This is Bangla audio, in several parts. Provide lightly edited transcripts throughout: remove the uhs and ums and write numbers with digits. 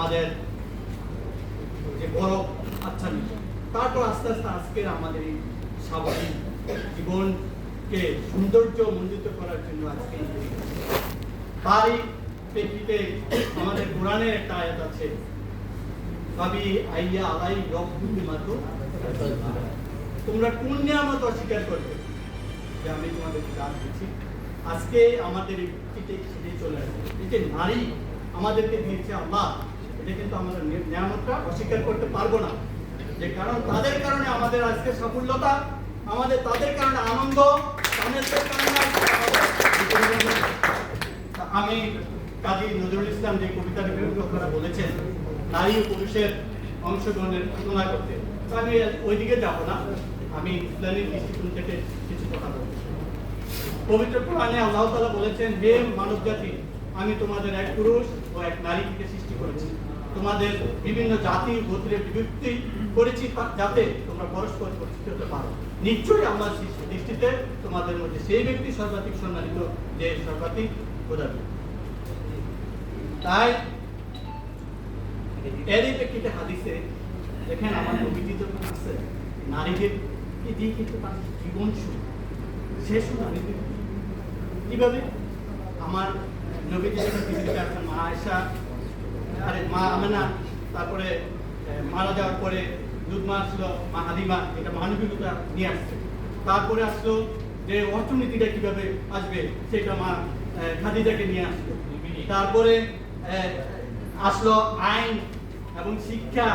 আমাদের যে বড় আচ্ছাদিত, তারপর আস্তে আস্তে আজকের আমাদের এই স্বাভাবিক জীবনকে সৌন্দর্য মণ্ডিত করার জন্য আজকে তারই প্রেক্ষিতে আমাদের কোরআনের একটা আয়াত আছে, ভাবি আইয়া আলাই রব্বুকে মাত্র তোমরা কোন নিয়ামত অস্বীকার করবে যে আমি তোমাদেরকে দান দিচ্ছি। আজকে আমাদের সেটাই চলে আসছে, এই যে নারী আমাদেরকে দিয়েছে আল্লাহ, এটা কিন্তু আমাদের নিয়ামতটা অস্বীকার করতে পারবো না। যে কারণ তাদের কারণে আমাদের আজকে সাফল্যতা, আমাদের তাদের কারণে আনন্দ, তাদের কারণে আমি কাজী নজরুল ইসলাম যে কবিতার বিরোধী বলেছেন নারী ও পুরুষের অংশগ্রহণের তুলনা করতে, আমি ওইদিকে যাব না, আমি ইসলামিক দৃষ্টিকোণ থেকে কিছু কথা বলবো। পবিত্র কোরআনে আল্লাহ তাআলা বলেছেন, হে মানব জাতি, আমি তোমাদের এক পুরুষ ও এক নারীকে সৃষ্টি করেছি, তোমাদের বিভিন্ন জাতি গোত্রে বিভক্তি করেছি যাতে তোমরা পরস্পর পরিচিত হতে পারো। নিশ্চয়ই আমার দৃষ্টিতে তোমাদের মধ্যে সেই ব্যক্তি সর্বাধিক সম্মানিত যে সর্বাধিক ক্ষুধার্ত। তাই এরই প্রেক্ষিতে হাদিসে দেখেন আমার নবীজি তো আছে নারীদের দিয়ে কিন্তু তার জীবন শুরু শেষ নারীদের কিভাবে আমার নবীজি যখন পৃথিবীতে আসেন, মা আয়েশা মা আমেনা, তারপরে মারা যাওয়ার পরে দুধ মা আসলো মা হালিমা, এটা মানবিকতা নিয়ে আসছে। তারপরে আসলো যে অর্থনীতিটা কিভাবে আসবে সেটা মা খাদিজাকে নিয়ে আসলো। তারপরে আসলো আইন এবং শিক্ষা,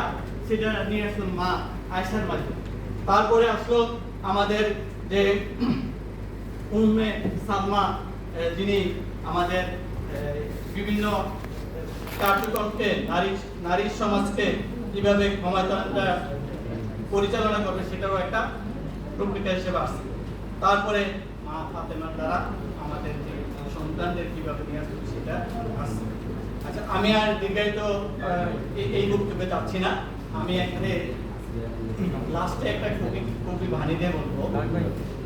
সেটা নিয়ে আসলো মা আয়েশার মাধ্যমে। তারপরে আসলো আমাদের যে উম্মে সালমা, যিনি আমাদের বিভিন্ন কার্যক্রমকে নারী সমাজকে কিভাবে ক্ষমতাটা পরিচালনা করবে সেটারও একটা প্রক্রিয়া হিসেবে আসছে। তারপরে মা ফাতেমার দ্বারা আমাদের যে সন্তানদের কিভাবে নিয়ে আসবে সেটা আসছে। আচ্ছা, আমি আর দীর্ঘায়িত এই বক্তব্যে যাচ্ছি না, আমি এখানে লাস্টে একটা কবি বাণী দিয়ে বলবো,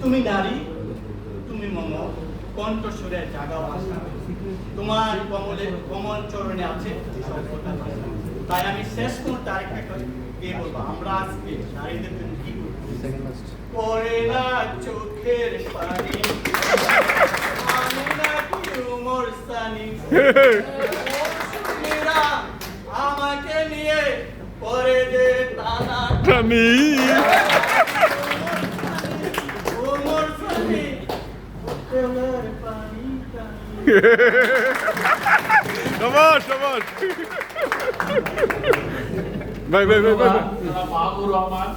তুমি নারী তুমি মম কণ্ঠস্বরে জাগাও আশা, তোমার কমল চরণে আছে সভ্যতা। তাই আমি শেষ করতে আরেকটা গিয়ে বলবো, আমরা আজকে নারীদের জন্য কি করবো? পড়ে না চোখের পানি, আমি নাকি উমর সানি, আমাকে নিয়ে পরে যে টানা টানি, উমর সানি পানি টানি। শাবাশ শাবাশ ভাই ভাই ভাই ভাই মাহবুব রহমান